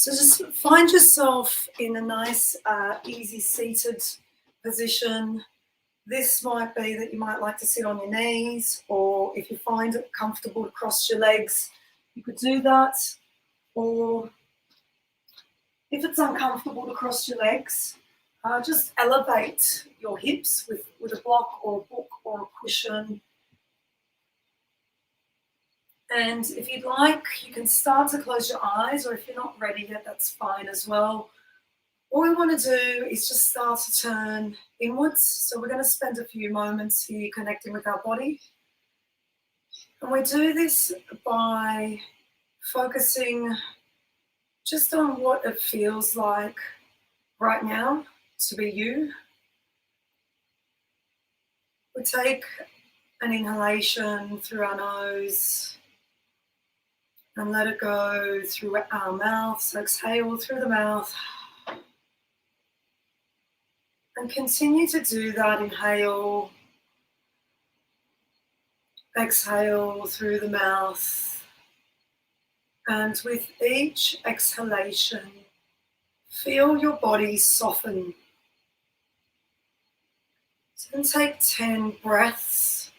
So just find yourself in a nice, easy seated position. This might be that you might like to sit on your knees, or if you find it comfortable to cross your legs, you could do that. Or if it's uncomfortable to cross your legs, just elevate your hips with a block or a book or a cushion. And if you'd like, you can start to close your eyes, or if you're not ready yet, that's fine as well. All we want to do is just start to turn inwards. So we're going to spend a few moments here connecting with our body. And we do this by focusing just on what it feels like right now to be you. We take an inhalation through our nose and let it go through our mouth. So exhale through the mouth. And continue to do that. Inhale, exhale through the mouth. And with each exhalation, feel your body soften. So then take 10 breaths.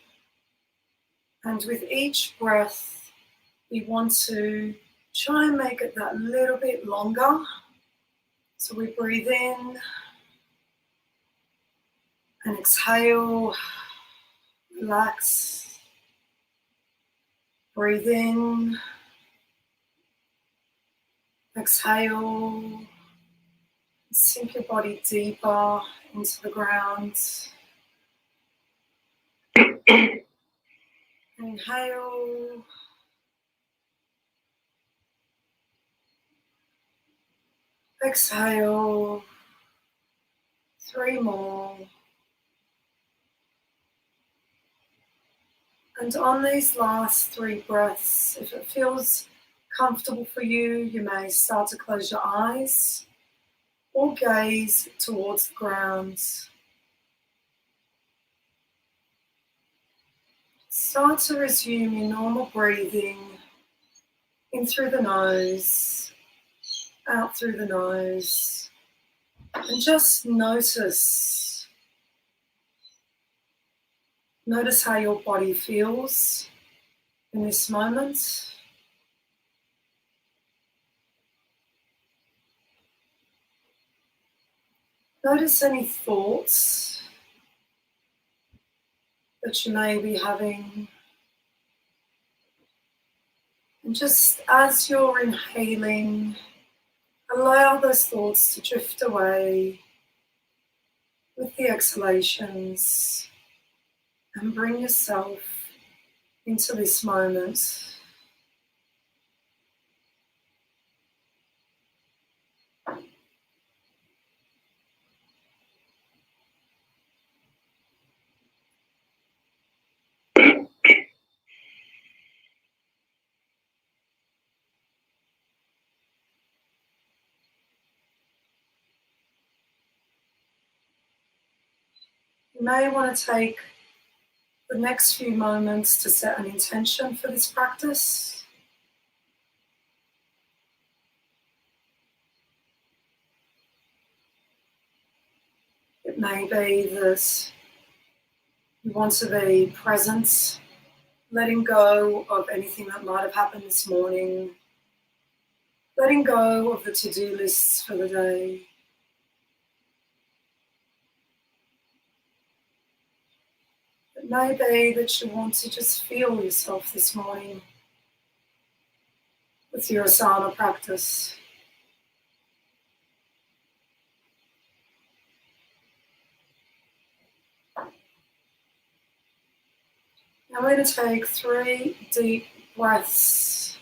And with each breath, we want to try and make it that little bit longer. So we breathe in and exhale, relax. Breathe in, exhale, sink your body deeper into the ground. Inhale. Exhale. 3 more. And on these last 3 breaths, if it feels comfortable for you, you may start to close your eyes or gaze towards the ground. Start to resume your normal breathing in through the nose, out through the nose, and just notice how your body feels in this moment. Notice any thoughts that you may be having. And just as you're inhaling, allow those thoughts to drift away with the exhalations and bring yourself into this moment. You may want to take the next few moments to set an intention for this practice. It may be that you want to be present, letting go of anything that might have happened this morning, letting go of the to-do lists for the day. It may be that you want to just feel yourself this morning with your asana practice. I'm going to take 3 deep breaths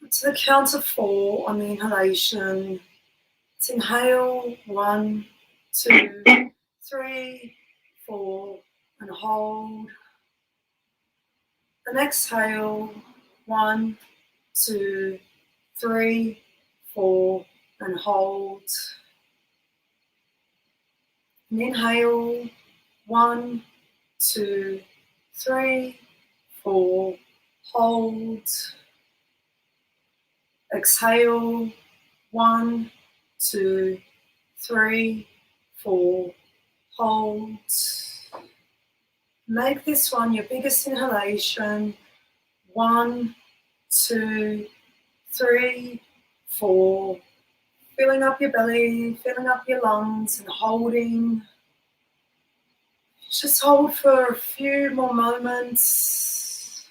to the count of 4 on the inhalation. Let's inhale 1, 2, 3, 4, and hold. And exhale 1, 2, 3, 4, and hold. And inhale 1, 2, 3, 4, hold. Exhale 1, 2, 3, 4. Hold. Make this one your biggest inhalation. 1, 2, 3, 4. Filling up your belly, filling up your lungs, and holding. Just hold for a few more moments.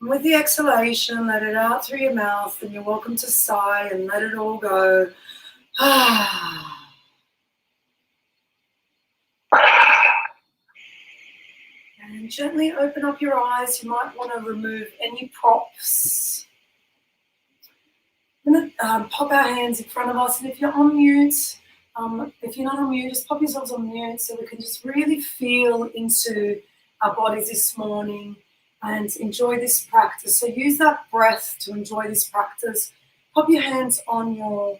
And with the exhalation, let it out through your mouth, and you're welcome to sigh and let it all go. And gently open up your eyes. You might want to remove any props. I'm going to pop our hands in front of us, and if you're on mute, if you're not on mute, just pop yourselves on mute so we can just really feel into our bodies this morning and enjoy this practice. So use that breath to enjoy this practice. Pop your hands on your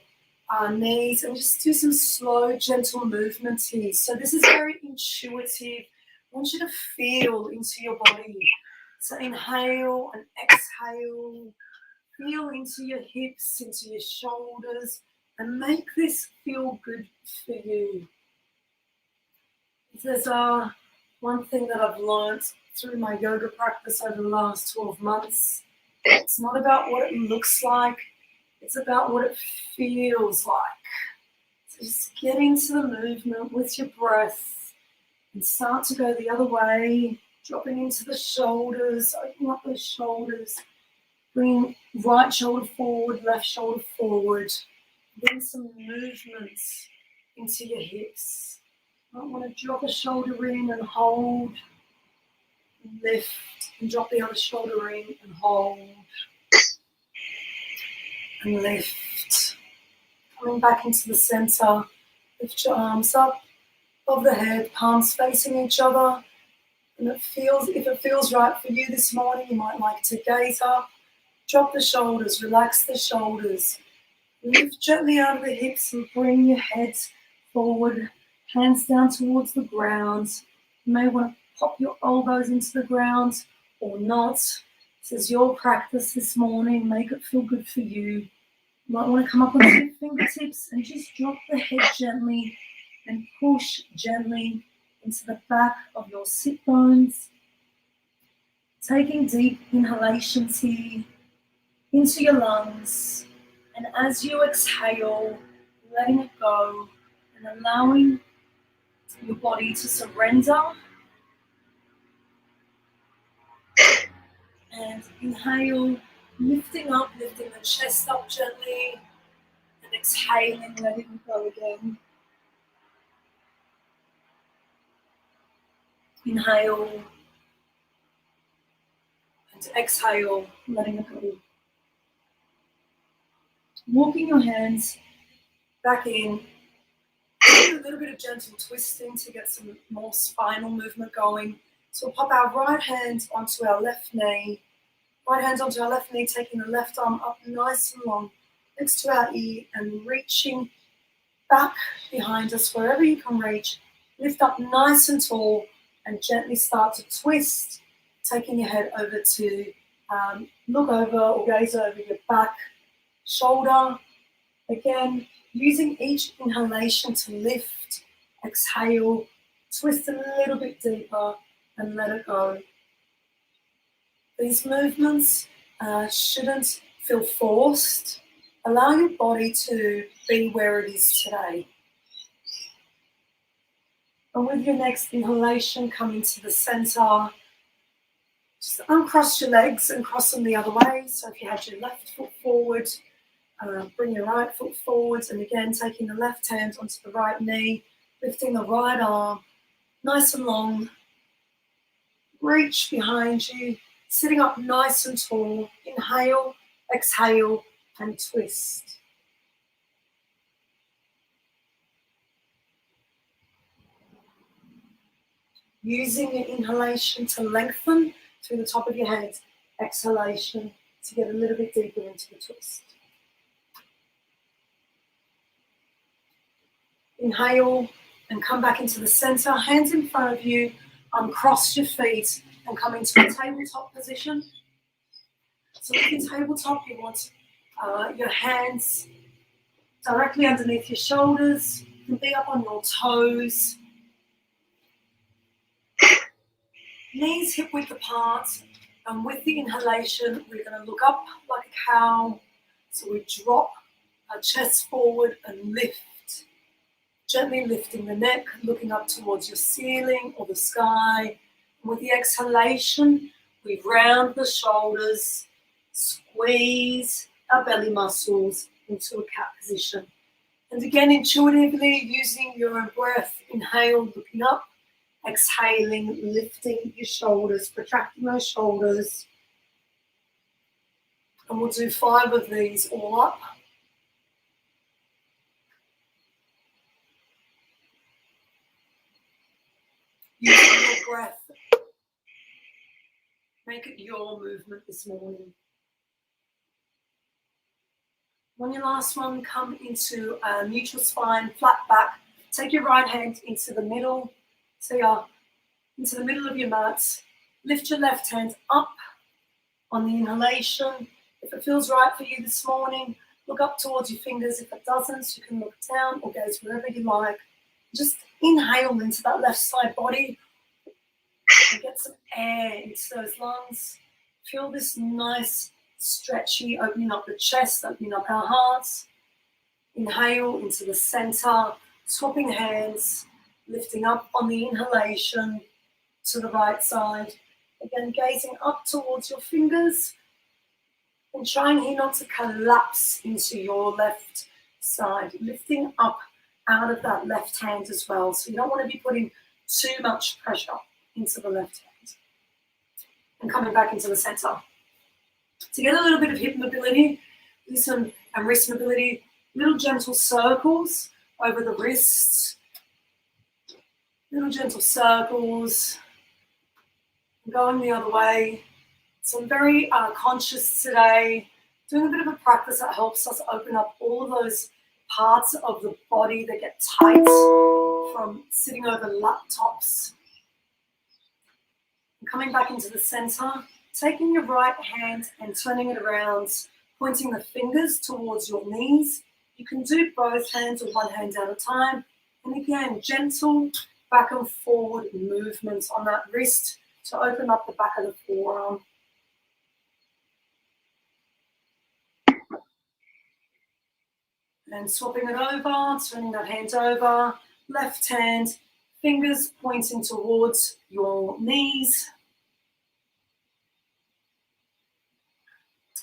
knees and just do some slow, gentle movements here. So this is very intuitive. I want you to feel into your body. So inhale and exhale. Feel into your hips, into your shoulders, and make this feel good for you. There's one thing that I've learned through my yoga practice over the last 12 months. It's not about what it looks like, it's about what it feels like. So just get into the movement with your breath and start to go the other way, dropping into the shoulders, open up those shoulders. Bring right shoulder forward, left shoulder forward. Bring some movements into your hips. You might want to drop a shoulder in and hold. Lift and drop the other shoulder in and hold. And lift. Coming back into the center. Lift your arms up above the head, palms facing each other. And if it feels right for you this morning, you might like to gaze up. Drop the shoulders, relax the shoulders. Lift gently out of the hips and bring your head forward, hands down towards the ground. You may want to pop your elbows into the ground or not. This is your practice this morning. Make it feel good for you. You might want to come up onto your fingertips and just drop the head gently and push gently into the back of your sit bones. Taking deep inhalations here into your lungs, and as you exhale, letting it go and allowing your body to surrender. And inhale, lifting the chest up gently, and exhaling, letting it go again. Inhale and exhale, letting it go. Walking your hands back in, a little bit of gentle twisting to get some more spinal movement going. So we'll pop our right hand onto our left knee. Right hand onto our left knee, taking the left arm up nice and long next to our ear and reaching back behind us wherever you can reach. Lift up nice and tall and gently start to twist, taking your head over to look over or gaze over your back, shoulder. Again, using each inhalation to lift, exhale, twist a little bit deeper and let it go. These movements shouldn't feel forced. Allow your body to be where it is today. And with your next inhalation, coming to the center, just uncross your legs and cross them the other way. So if you had your left foot forward, bring your right foot forwards, and again taking the left hand onto the right knee, lifting the right arm nice and long. Reach behind you, sitting up nice and tall. Inhale, exhale, and twist. Using your inhalation to lengthen through the top of your head, exhalation to get a little bit deeper into the twist. Inhale and come back into the center, hands in front of you, uncross your feet and come into a tabletop position. So with your tabletop, you want your hands directly underneath your shoulders. You can be up on your toes. Knees hip-width apart. And with the inhalation, we're going to look up like a cow. So we drop our chest forward and lift. Gently lifting the neck, looking up towards your ceiling or the sky. And with the exhalation, we round the shoulders, squeeze our belly muscles into a cat position. And again, intuitively using your breath, inhale, looking up, exhaling, lifting your shoulders, protracting those shoulders. And we'll do 5 of these all up. Using your breath, make it your movement this morning. On your last one, come into a neutral spine, flat back. Take your right hand into the middle. So you're into the middle of your mat. Lift your left hand up on the inhalation. If it feels right for you this morning, look up towards your fingers. If it doesn't, you can look down or gaze wherever you like. Just inhale into that left side body and get some air into those lungs. Feel this nice, stretchy, opening up the chest, opening up our hearts. Inhale into the center, swapping hands, lifting up on the inhalation to the right side. Again, gazing up towards your fingers and trying here not to collapse into your left side, lifting up out of that left hand as well. So you don't want to be putting too much pressure into the left hand. And coming back into the center. To get a little bit of hip mobility, listen, and wrist mobility, little gentle circles over the wrists, little gentle circles, going the other way. So I'm very conscious today, doing a bit of a practice that helps us open up all of those parts of the body that get tight from sitting over laptops. And coming back into the center, taking your right hand and turning it around, pointing the fingers towards your knees. You can do both hands or one hand at a time. And again, gentle back and forward movements on that wrist to open up the back of the forearm. And swapping it over, turning that hand over, left hand, fingers pointing towards your knees.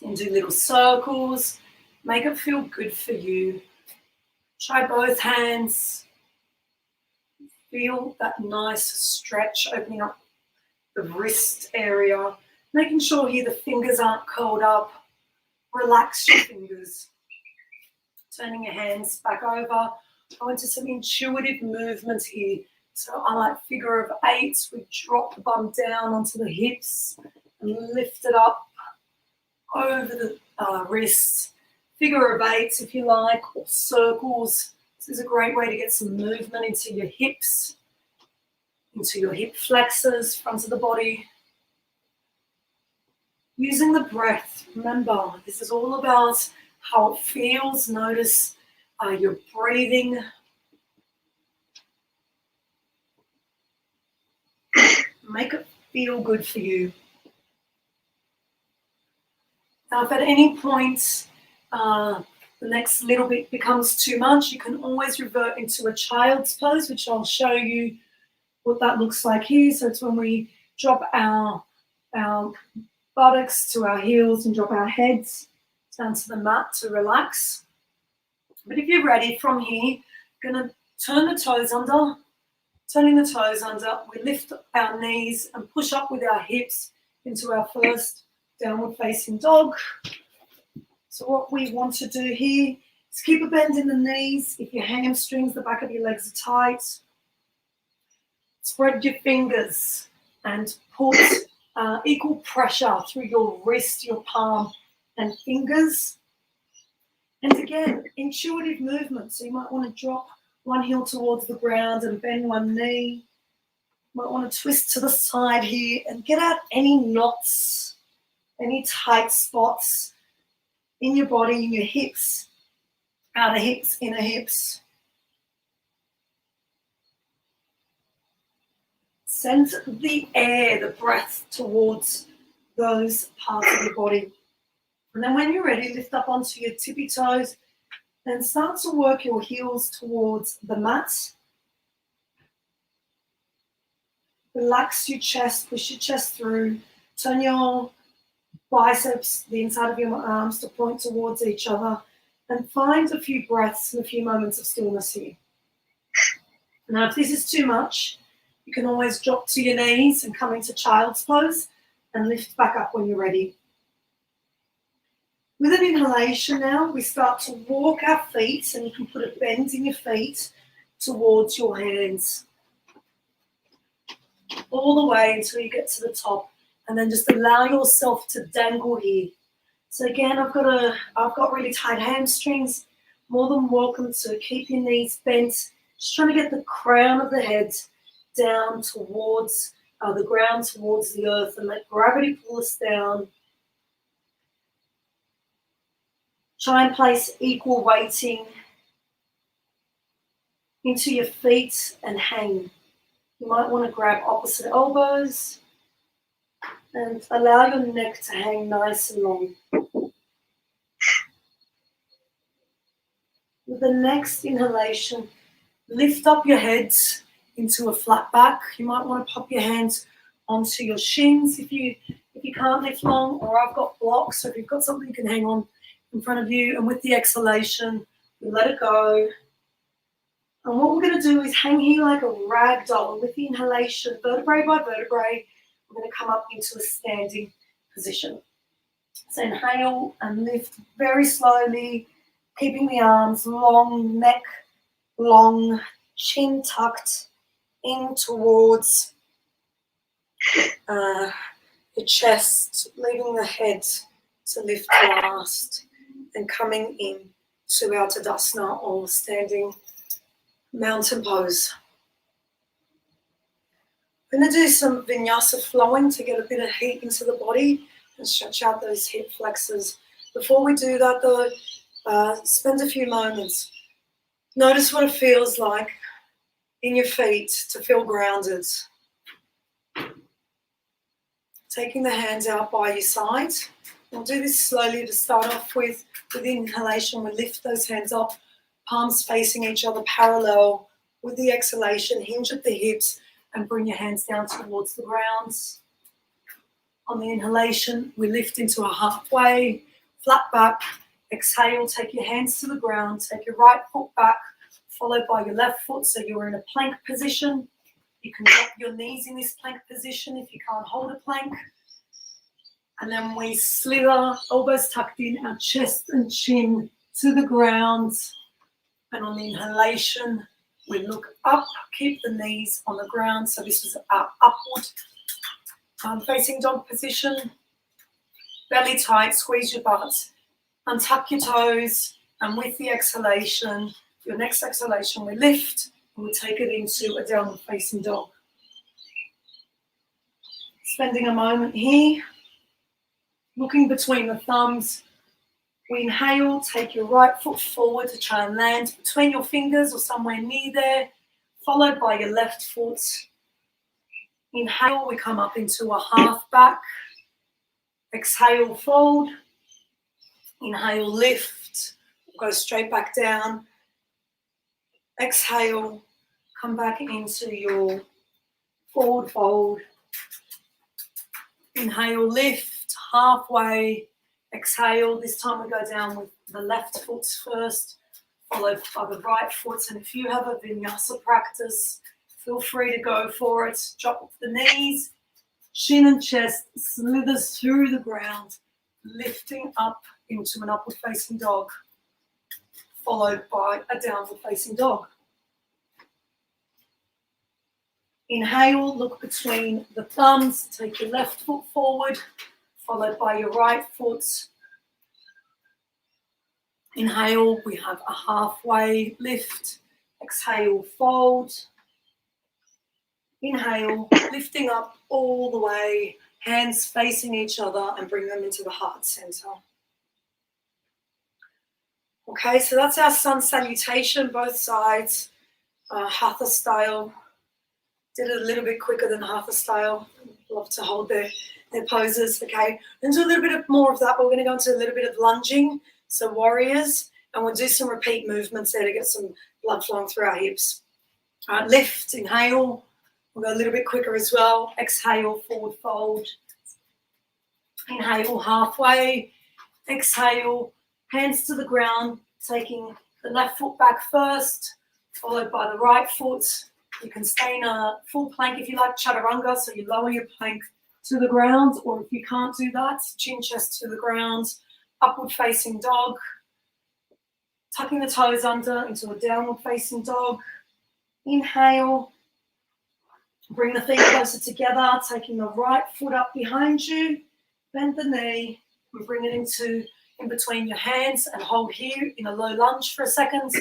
And do little circles. Make it feel good for you. Try both hands. Feel that nice stretch, opening up the wrist area. Making sure here the fingers aren't curled up. Relax your fingers. Turning your hands back over. Go into some intuitive movements here. So I like figure of 8. We drop the bum down onto the hips and lift it up over the wrists. Figure of 8 if you like, or circles. This is a great way to get some movement into your hips, into your hip flexors, front of the body. Using the breath, remember, this is all about how it feels. Notice your breathing. Make it feel good for you. Now, if at any point the next little bit becomes too much, you can always revert into a child's pose, which I'll show you what that looks like here. So it's when we drop our buttocks to our heels and drop our heads down to the mat to relax. But if you're ready from here, you're going to turn the toes under. Turning the toes under, we lift our knees and push up with our hips into our first downward facing dog. So what we want to do here is keep a bend in the knees. If your hamstrings, the back of your legs are tight, spread your fingers and put equal pressure through your wrist, your palm and fingers. And again, intuitive movement. So you might want to drop one heel towards the ground and bend one knee. You might want to twist to the side here and get out any knots, any tight spots. in your body, in your hips, outer hips, inner hips. Send the air, the breath towards those parts of your body. And then when you're ready, lift up onto your tippy toes and start to work your heels towards the mat. Relax your chest, push your chest through. Turn your biceps, the inside of your arms, to point towards each other. And find a few breaths and a few moments of stillness here. Now, if this is too much, you can always drop to your knees and come into child's pose and lift back up when you're ready. With an inhalation now, we start to walk our feet, and you can put a bend in your feet towards your hands. All the way until you get to the top, and then just allow yourself to dangle here. So again, I've got really tight hamstrings. More than welcome to keep your knees bent. Just trying to get the crown of the head down towards the ground, towards the earth, and let gravity pull us down. Try and place equal weighting into your feet and hang. You might want to grab opposite elbows and allow your neck to hang nice and long. With the next inhalation, lift up your head into a flat back. You might want to pop your hands onto your shins if you can't lift long, or I've got blocks, so if you've got something you can hang on in front of you. And with the exhalation, we let it go. And what we're going to do is hang here like a rag doll. And with the inhalation, vertebrae by vertebrae, we're going to come up into a standing position. So inhale and lift very slowly, keeping the arms long, neck long, chin tucked in towards your chest, leaving the head to lift last, and coming in to our Tadasana, or standing mountain pose. I'm going to do some vinyasa flowing to get a bit of heat into the body and stretch out those hip flexors. Before we do that though, spend a few moments. Notice what it feels like in your feet to feel grounded. Taking the hands out by your side. We'll do this slowly to start off with. With the inhalation, we lift those hands up, palms facing each other parallel. With the exhalation, hinge at the hips and bring your hands down towards the ground. On the inhalation, we lift into a halfway, flat back. Exhale, take your hands to the ground, take your right foot back, followed by your left foot, so you're in a plank position. You can drop your knees in this plank position if you can't hold a plank. And then we slither, elbows tucked in, our chest and chin to the ground. And on the inhalation, we look up, keep the knees on the ground. So this is our upward facing dog position. Belly tight, squeeze your butt, untuck your toes, and with the exhalation, your next exhalation, we lift and we take it into a downward facing dog. Spending a moment here, looking between the thumbs. We inhale, take your right foot forward to try and land between your fingers or somewhere near there, followed by your left foot. Inhale, we come up into a half back. Exhale, fold. Inhale, lift. Go straight back down. Exhale, come back into your forward fold. Inhale, lift, halfway. Exhale, this time we go down with the left foot first, followed by the right foot. And if you have a vinyasa practice, feel free to go for it. Drop the knees, chin and chest slithers through the ground, lifting up into an upward facing dog, followed by a downward facing dog. Inhale, look between the thumbs, take your left foot forward, followed by your right foot. Inhale, we have a halfway lift. Exhale, fold. Inhale, lifting up all the way, hands facing each other, and bring them into the heart center. Okay, so that's our sun salutation, both sides, hatha style. Did it a little bit quicker than hatha style. Love to hold their poses, okay? And do a little bit more of that, but we're gonna go into a little bit of lunging, so warriors, and we'll do some repeat movements there to get some blood flowing through our hips. All right, lift, inhale. We'll go a little bit quicker as well. Exhale, forward fold. Inhale, halfway. Exhale, hands to the ground, taking the left foot back first, followed by the right foot. You can stay in a full plank if you like, Chaturanga, so you lower your plank to the ground, or if you can't do that, chin chest to the ground, upward facing dog, tucking the toes under into a downward facing dog. Inhale, bring the feet closer together, taking the right foot up behind you, bend the knee, and bring it into in between your hands and hold here in a low lunge for a second.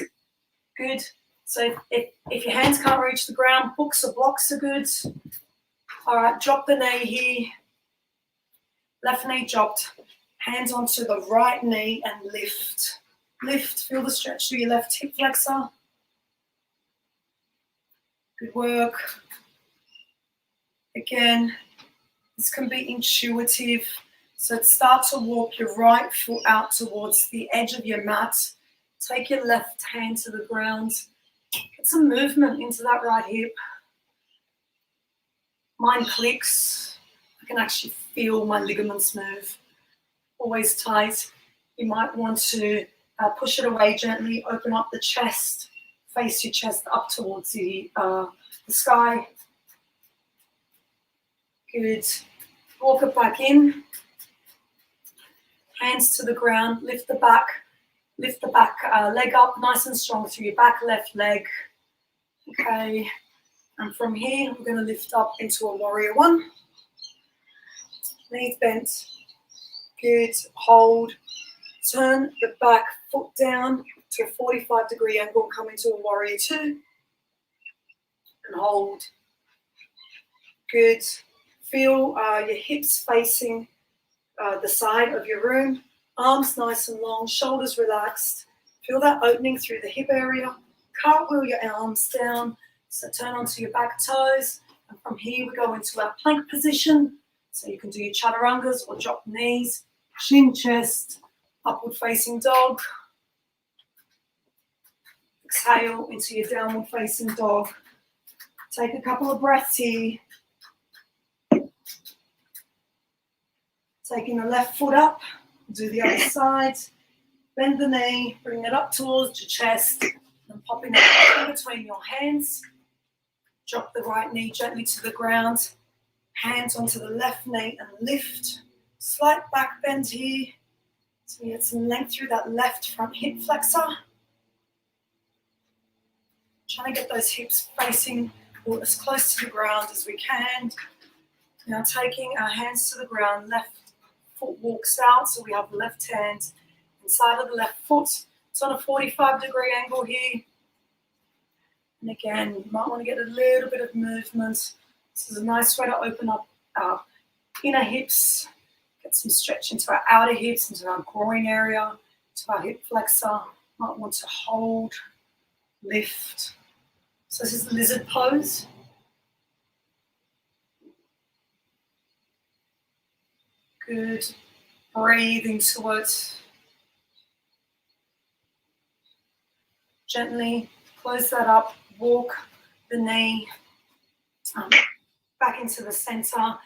Good. So if your hands can't reach the ground, books or blocks are good. All right, drop the knee here. Left knee dropped. Hands onto the right knee and lift. Lift, feel the stretch through your left hip flexor. Good work. Again, this can be intuitive. So start to walk your right foot out towards the edge of your mat. Take your left hand to the ground. Get some movement into that right hip. Mine clicks. I can actually feel my ligaments move. Always tight. You might want to push it away gently. Open up the chest. Face your chest up towards the sky. Good. Walk it back in. Hands to the ground. Lift the back leg up nice and strong through your back left leg. Okay. And from here, we're going to lift up into a warrior one. Knees bent. Good. Hold. Turn the back foot down to a 45-degree angle. Come into a warrior two. And hold. Good. Feel your hips facing the side of your room. Arms nice and long. Shoulders relaxed. Feel that opening through the hip area. Cartwheel your arms down. So turn onto your back toes. And from here, we go into our plank position. So you can do your chaturangas or drop knees. Chin, chest, upward facing dog. Exhale into your downward facing dog. Take a couple of breaths here. Taking the left foot up, do the other side. Bend the knee, bring it up towards your chest, and popping it in between your hands. Drop the right knee gently to the ground. Hands onto the left knee and lift. Slight back bend here. So we get some length through that left front hip flexor. Trying to get those hips facing as close to the ground as we can. Now taking our hands to the ground, left foot walks out, so we have the left hand inside of the left foot. It's on a 45-degree angle here. And again, you might want to get a little bit of movement. This is a nice way to open up our inner hips, get some stretch into our outer hips, into our groin area, to our hip flexor. Might want to hold, lift. So this is the lizard pose. Good. Breathe into it. Gently close that up. Walk the knee back into the center.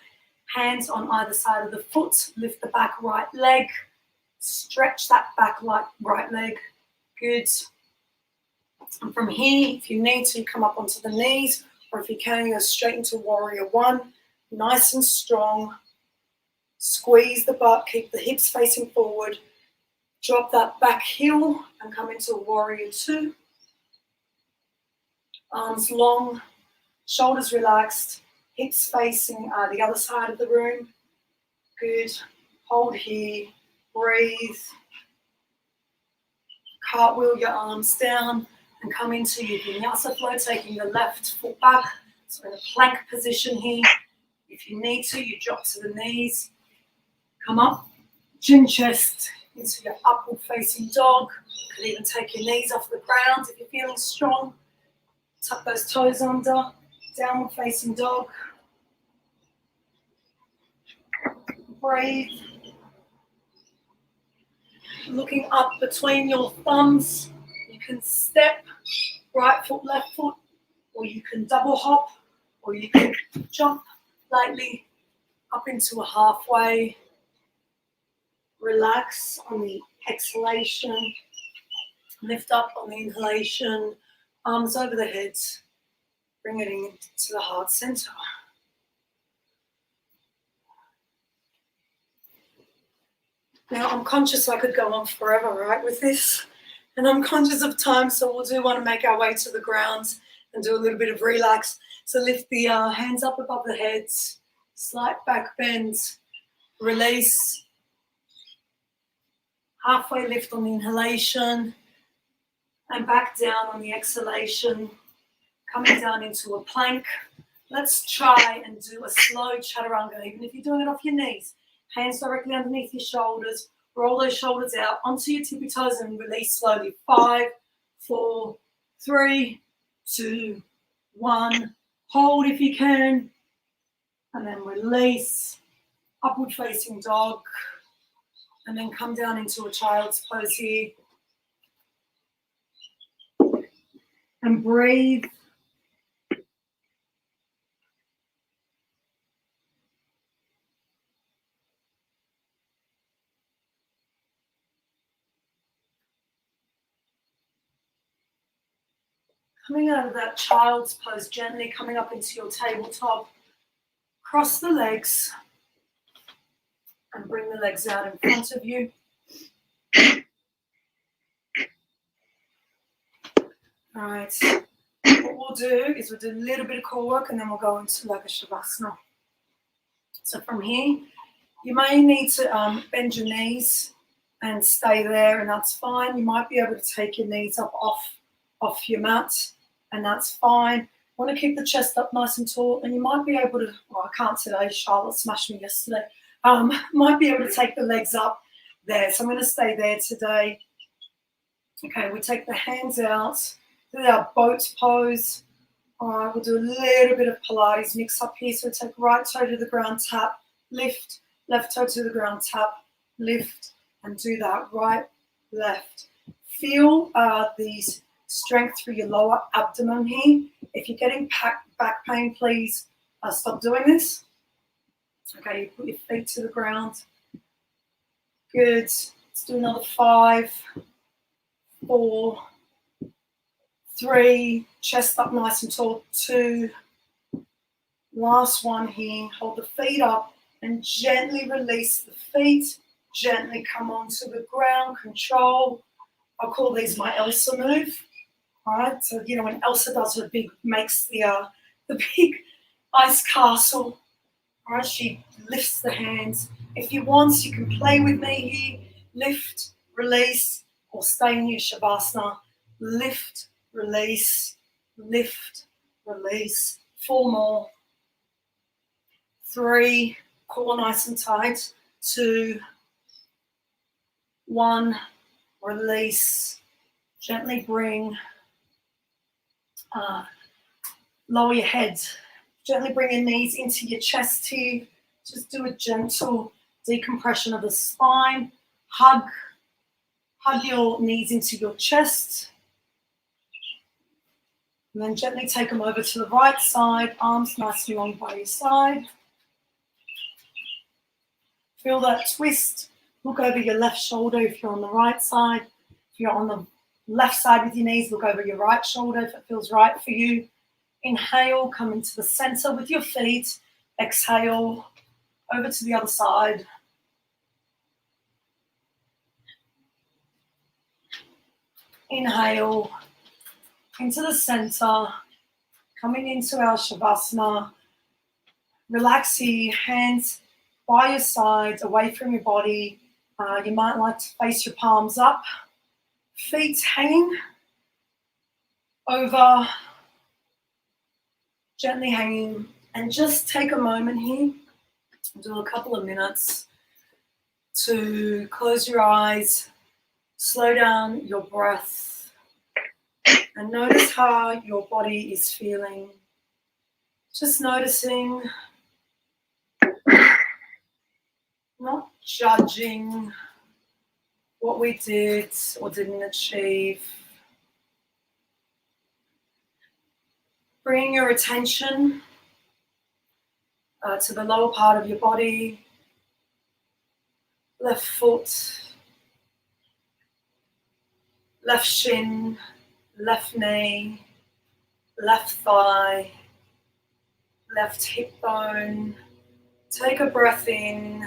Hands on either side of the foot. Lift the back right leg. Stretch that back right leg. Good. And from here, if you need to, come up onto the knees, or if you can, go straight into warrior one. Nice and strong. Squeeze the butt, keep the hips facing forward. Drop that back heel and come into a warrior two. Arms long, shoulders relaxed, hips facing the other side of the room. Good. Hold here. Breathe. Cartwheel your arms down and come into your vinyasa flow, taking the left foot back. So in a plank position here. If you need to, you drop to the knees. Come up, chin chest into your upward facing dog. can even take your knees off the ground if you're feeling strong. Tuck those toes under. Downward facing dog. Breathe. Looking up between your thumbs. You can step, right foot, left foot, or you can double hop, or you can jump lightly up into a halfway. Relax on the exhalation. Lift up on the inhalation. Arms over the head. Bring it into the heart center. Now, I'm conscious I could go on forever, right, with this. And I'm conscious of time, so we'll do want to make our way to the ground and do a little bit of relax. So lift the hands up above the head. Slight back bend. Release. Halfway lift on the inhalation. And back down on the exhalation. Coming down into a plank. Let's try and do a slow chaturanga, even if you're doing it off your knees. Hands directly underneath your shoulders. Roll those shoulders out onto your tippy toes and release slowly. 5, 4, 3, 2, 1. Hold if you can. And then release. Upward facing dog. And then come down into a child's pose here. And breathe. Coming out of that child's pose, gently coming up into your tabletop. Cross the legs and bring the legs out in front of you. All right. What we'll do is we'll do a little bit of core work and then we'll go into like a Shavasana. So from here, you may need to bend your knees and stay there, and that's fine. You might be able to take your knees up off your mat, and that's fine. Want to keep the chest up nice and tall, and you might be able to, well, I can't today, Charlotte smashed me yesterday. Might be able to take the legs up there. So I'm going to stay there today. Okay, we take the hands out, do our boat pose. All right, we'll do a little bit of Pilates mix up here. So take right toe to the ground, tap, lift, left toe to the ground, tap, lift, and do that right, left. Feel these strength through your lower abdomen here. If you're getting back pain, please stop doing this. Okay, you put your feet to the ground. Good. Let's do another 5, 4, 3. Chest up nice and tall. 2. Last one here. Hold the feet up and gently release the feet. Gently come onto the ground. Control. I'll call these my Elsa move. All right, so you know when Elsa does her makes the big ice castle. All right, she lifts the hands. If you want, you can play with me here. Lift, release, or stay in your Shavasana. Lift, release, lift, release. 4 more. 3, core nice and tight. 2, 1, release. Gently bring. Lower your head. Gently bring your knees into your chest here. Just do a gentle decompression of the spine. Hug your knees into your chest. And then gently take them over to the right side. Arms nice and long by your side. Feel that twist. Look over your left shoulder if you're on the right side. If you're on the left side with your knees, look over your right shoulder if it feels right for you. Inhale, come into the center with your feet. Exhale, over to the other side. Inhale, into the center, coming into our Shavasana. Relax here, hands by your sides, away from your body. You might like to face your palms up. Feet hanging over, gently hanging, and just take a moment here, do a couple of minutes to close your eyes, Slow down your breath and notice how your body is feeling. Just noticing, not judging what we did or didn't achieve. Bring your attention to the lower part of your body, left foot, left shin, left knee, left thigh, left hip bone. Take a breath in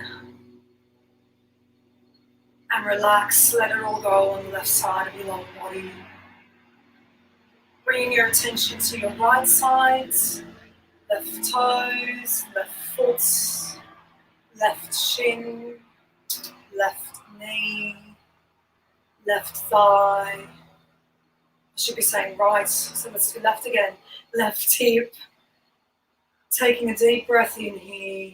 and relax, let it all go on the left side of your lower body. Bring your attention to your right side, left toes, left foot, left shin, left knee, left thigh. I should be saying right, so let's do left again. Left hip. Taking a deep breath in here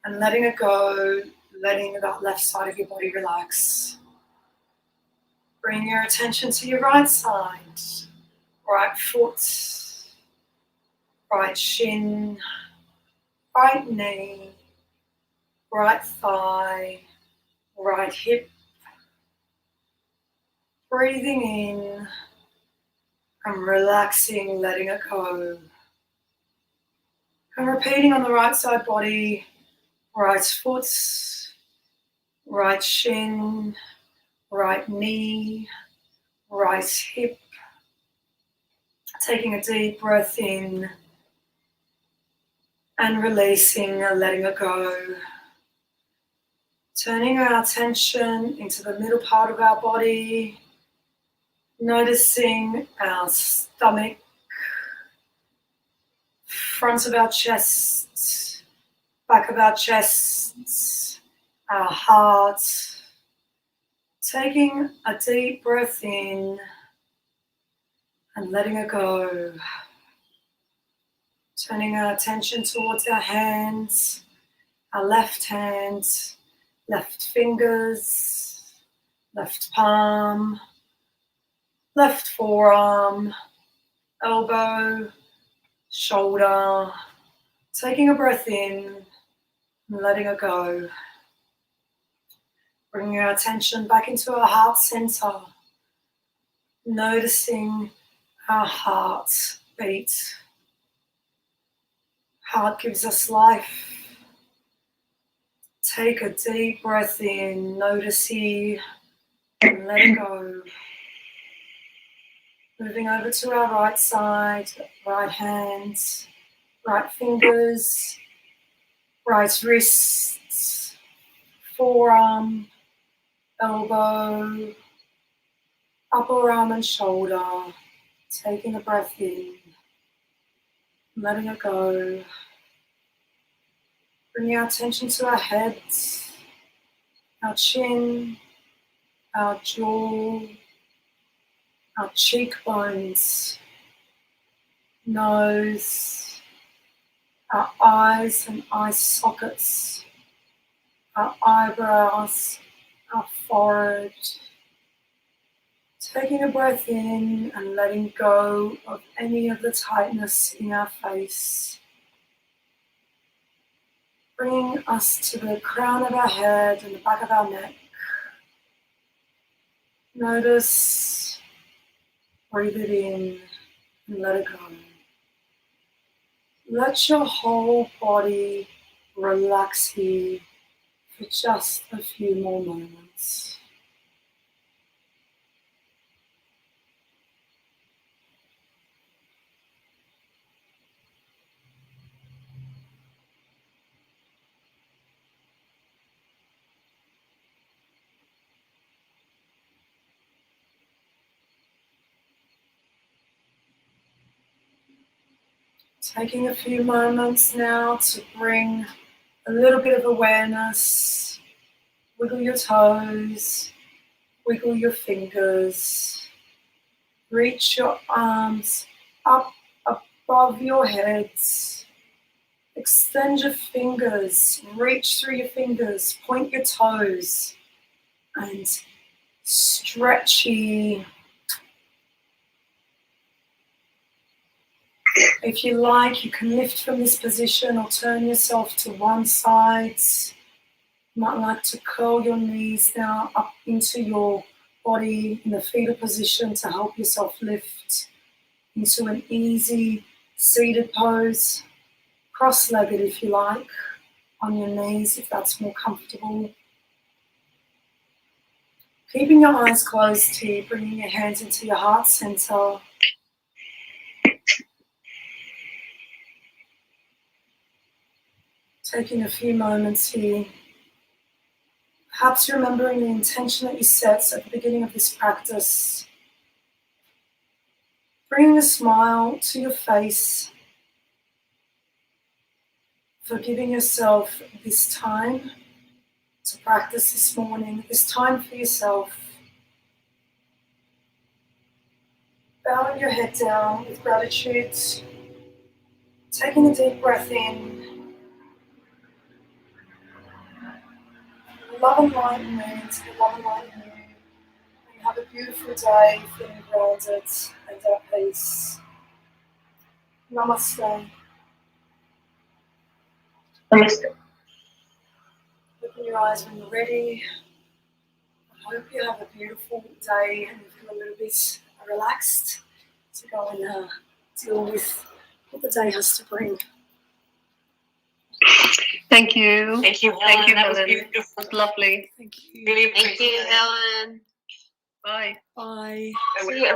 and letting it go, letting that left side of your body relax. Bring your attention to your right side, right foot, right shin, right knee, right thigh, right hip. Breathing in and relaxing, letting it go. And repeating on the right side body, right foot, right shin, right knee, right hip. Taking a deep breath in and releasing, letting it go. Turning our attention into the middle part of our body, noticing our stomach, front of our chest, back of our chest, our heart. Taking a deep breath in and letting it go. Turning our attention towards our hands, our left hand, left fingers, left palm, left forearm, elbow, shoulder. Taking a breath in and letting it go. Bringing our attention back into our heart center, noticing our heart beat. Heart gives us life. Take a deep breath in, notice here, and let it go. Moving over to our right side, right hand, right fingers, right wrist, forearm, elbow, upper arm and shoulder. Taking a breath in, letting it go. Bringing our attention to our head, our chin, our jaw, our cheekbones, nose, our eyes and eye sockets, our eyebrows, our forehead. Taking a breath in and letting go of any of the tightness in our face. Bringing us to the crown of our head and the back of our neck. Notice, breathe it in and let it go. Let your whole body relax here for just a few more moments. Taking a few moments now to bring a little bit of awareness. Wiggle your toes, wiggle your fingers. Reach your arms up above your heads. Extend your fingers, reach through your fingers, point your toes, and stretchy. If you like, you can lift from this position or turn yourself to one side. You might like to curl your knees now up into your body in the fetal position to help yourself lift into an easy seated pose. Cross-legged if you like, on your knees if that's more comfortable. Keeping your eyes closed here, bringing your hands into your heart center. Taking a few moments here. Perhaps remembering the intention that you set at the beginning of this practice. Bringing a smile to your face for giving yourself this time to practice this morning, this time for yourself. Bowing your head down with gratitude, taking a deep breath in. Love and light means love and light you. You have a beautiful day, feeling grounded and at peace. Namaste. Namaste. Open your eyes when you're ready. I hope you have a beautiful day and you feel a little bit relaxed to go and deal with what the day has to bring. Thank you. Thank you, Helen. Thank you, That was Helen. beautiful. It was lovely. Thank you. Really Thank appreciate you, it. Helen. Bye. Bye. See you, everyone.